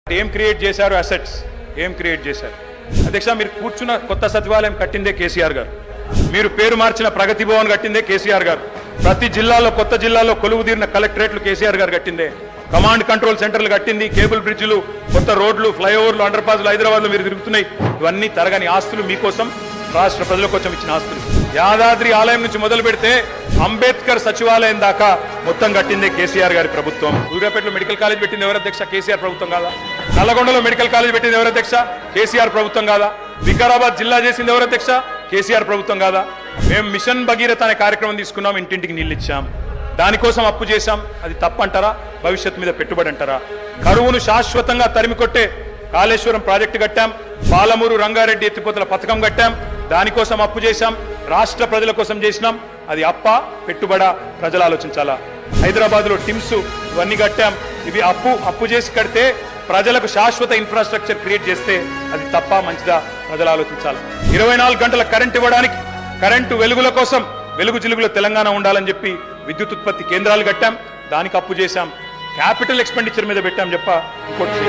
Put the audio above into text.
ఏం క్రియేట్ చేశారు అసెట్స్ ఏం క్రియేట్ చేశారు అధ్యక్ష మీరు కూర్చున్న కొత్త సచివాలయం కట్టిందే కేసీఆర్ గారు మీరు పేరు మార్చిన ప్రగతి భవన్ కట్టిందే కేసీఆర్ గారు ప్రతి జిల్లాలో కొత్త జిల్లాలో కొలువుదీరిన కలెక్టరేట్లు కేసీఆర్ గారు కట్టిందే కమాండ్ కంట్రోల్ సెంటర్లు కట్టింది కేబుల్ బ్రిడ్జ్లు కొత్త రోడ్లు ఫ్లైఓవర్లు అండర్ పాస్లు హైదరాబాద్లో మీరు తిరుగుతున్నాయి ఇవన్నీ తరగని ఆస్తులు మీకోసం రాష్ట్ర ప్రజల కోసం ఇచ్చిన ఆస్తులు యాదాద్రి ఆలయం నుంచి మొదలు పెడితే అంబేద్కర్ సచివాలయం దాకా మొత్తం కట్టిందే కేసీఆర్ గారి ప్రభుత్వం సూర్యాపేటలో మెడికల్ కాలేజ్ పెట్టింది ఎవరు అధ్యక్ష కేసీఆర్ ప్రభుత్వం కాదా నల్లగొండలో మెడికల్ కాలేజ్ పెట్టింది ఎవరు అధ్యక్ష కేసీఆర్ ప్రభుత్వం కాదా వికారాబాద్ జిల్లా చేసింది ఎవరు అధ్యక్ష కేసీఆర్ ప్రభుత్వం కాదా మేము మిషన్ భగీరథ అనే కార్యక్రమం తీసుకున్నాం ఇంటింటికి నీళ్ళు ఇచ్చాం దానికోసం అప్పు చేశాం అది తప్పంటారా భవిష్యత్తు మీద పెట్టుబడి అంటారా కరువును శాశ్వతంగా తరిమికొట్టే కాళేశ్వరం ప్రాజెక్టు కట్టాం పాలమూరు రంగారెడ్డి ఎత్తిపోతల పథకం కట్టాం దానికోసం అప్పు చేశాం రాష్ట్ర ప్రజల కోసం చేసినాం అది అప్ప పెట్టుబడా ప్రజలు ఆలోచించాలా హైదరాబాద్ లో టిమ్స్ ఇవన్నీ కట్టాం ఇవి అప్పు చేసి కడితే ప్రజలకు శాశ్వత ఇన్ఫ్రాస్ట్రక్చర్ క్రియేట్ చేస్తే అది తప్ప మంచిదా ప్రజలు ఆలోచించాలి 24 గంటల కరెంట్ ఇవ్వడానికి కరెంటు వెలుగుల కోసం వెలుగు జిలుగులో తెలంగాణ ఉండాలని చెప్పి విద్యుత్ ఉత్పత్తి కేంద్రాలు కట్టాం దానికి అప్పు చేశాం క్యాపిటల్ ఎక్స్పెండిచర్ మీద పెట్టాం చెప్ప ఇంకోటి